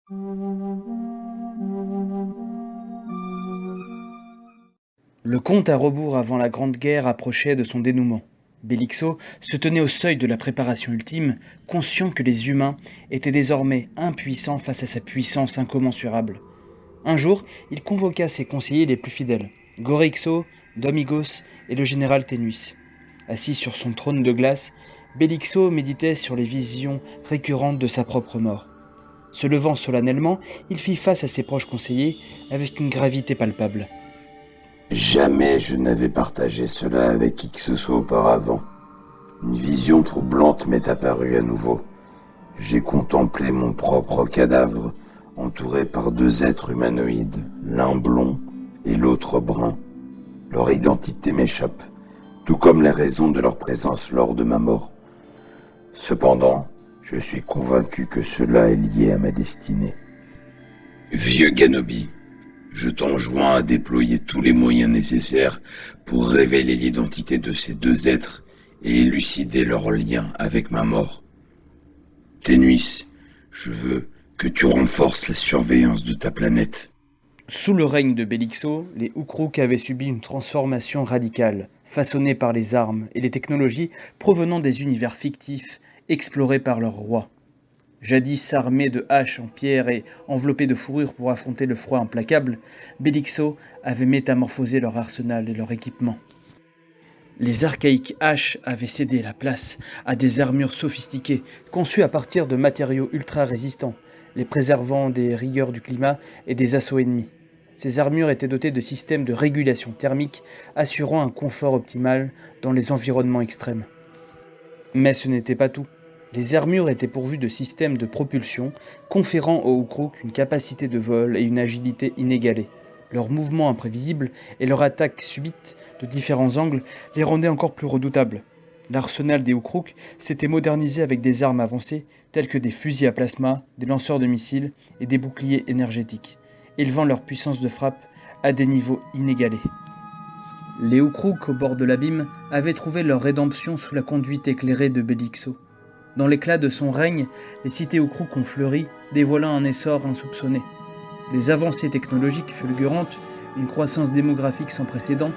Le compte à rebours avant la Grande Guerre approchait de son dénouement. Bélixo se tenait au seuil de la préparation ultime, conscient que les humains étaient désormais impuissants face à sa puissance incommensurable. Un jour, il convoqua ses conseillers les plus fidèles, Gorixo, Domigos et le général Ténuis. Assis sur son trône de glace, Bélixo méditait sur les visions récurrentes de sa propre mort. Se levant solennellement, il fit face à ses proches conseillers avec une gravité palpable. Jamais je n'avais partagé cela avec qui que ce soit auparavant. Une vision troublante m'est apparue à nouveau. J'ai contemplé mon propre cadavre, entouré par deux êtres humanoïdes, l'un blond et l'autre brun. Leur identité m'échappe, tout comme les raisons de leur présence lors de ma mort. Cependant, je suis convaincu que cela est lié à ma destinée. Vieux Ganobi, je t'enjoins à déployer tous les moyens nécessaires pour révéler l'identité de ces deux êtres et élucider leur lien avec ma mort. Ténuis, je veux que tu renforces la surveillance de ta planète. Sous le règne de Bélixo, les Ukruks avaient subi une transformation radicale, façonnée par les armes et les technologies provenant des univers fictifs explorés par leur roi. Jadis armés de haches en pierre et enveloppés de fourrure pour affronter le froid implacable, Bélixo avait métamorphosé leur arsenal et leur équipement. Les archaïques haches avaient cédé la place à des armures sophistiquées, conçues à partir de matériaux ultra résistants, les préservant des rigueurs du climat et des assauts ennemis. Ces armures étaient dotées de systèmes de régulation thermique assurant un confort optimal dans les environnements extrêmes. Mais ce n'était pas tout. Les armures étaient pourvues de systèmes de propulsion, conférant aux Ukruks une capacité de vol et une agilité inégalées. Leurs mouvements imprévisibles et leur attaque subite de différents angles les rendaient encore plus redoutables. L'arsenal des Ukruks s'était modernisé avec des armes avancées telles que des fusils à plasma, des lanceurs de missiles et des boucliers énergétiques, élevant leur puissance de frappe à des niveaux inégalés. Les Ukruks au bord de l'abîme avaient trouvé leur rédemption sous la conduite éclairée de Bélixo. Dans l'éclat de son règne, les cités Ukruks ont fleuri, dévoilant un essor insoupçonné. Des avancées technologiques fulgurantes, une croissance démographique sans précédent,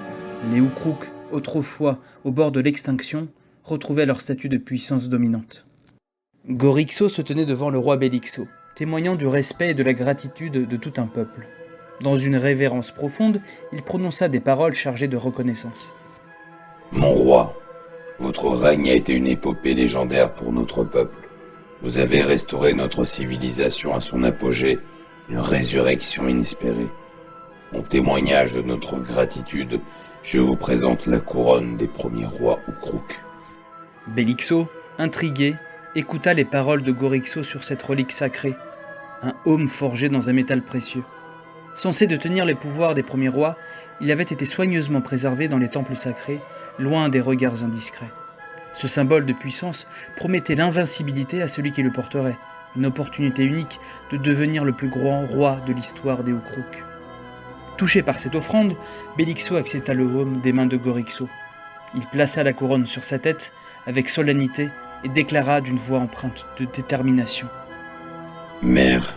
les Ukruks, autrefois au bord de l'extinction, retrouvaient leur statut de puissance dominante. Gorixo se tenait devant le roi Bélixo, témoignant du respect et de la gratitude de tout un peuple. Dans une révérence profonde, il prononça des paroles chargées de reconnaissance. Mon roi, votre règne a été une épopée légendaire pour notre peuple. Vous avez restauré notre civilisation à son apogée, une résurrection inespérée. En témoignage de notre gratitude, je vous présente la couronne des premiers rois Ukruks. Bélixo, intrigué, écouta les paroles de Gorixo sur cette relique sacrée, un aume forgé dans un métal précieux. Censé de tenir les pouvoirs des premiers rois, il avait été soigneusement préservé dans les temples sacrés, loin des regards indiscrets. Ce symbole de puissance promettait l'invincibilité à celui qui le porterait, une opportunité unique de devenir le plus grand roi de l'histoire des Ukruks. Touché par cette offrande, Bélixo accepta le aume des mains de Gorixo. Il plaça la couronne sur sa tête avec solennité et déclara d'une voix empreinte de détermination. Mère,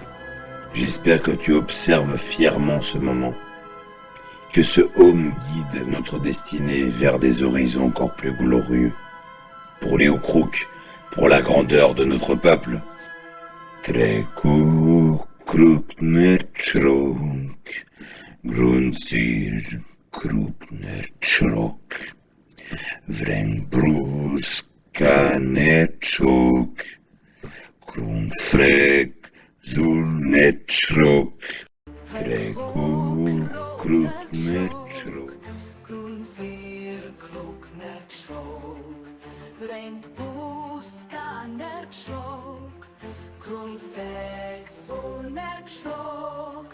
j'espère que tu observes fièrement ce moment. Que ce aume guide notre destinée vers des horizons encore plus glorieux. Pour les Ukruks, pour la grandeur de notre peuple. Treku kruknerchrok, grunsir kruknerchrok, vrenbruskanerchrok, krunfrek zulnerchrok, treku kruknerchrok. Grunsir kruknerchrok, vrenbruskanerchrok, krunfrek zulnerchrok,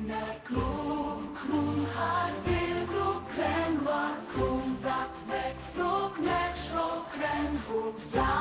nerkrok, krunhazil kruk krenwa, krunzak vek frok nerchrok, krenhuk za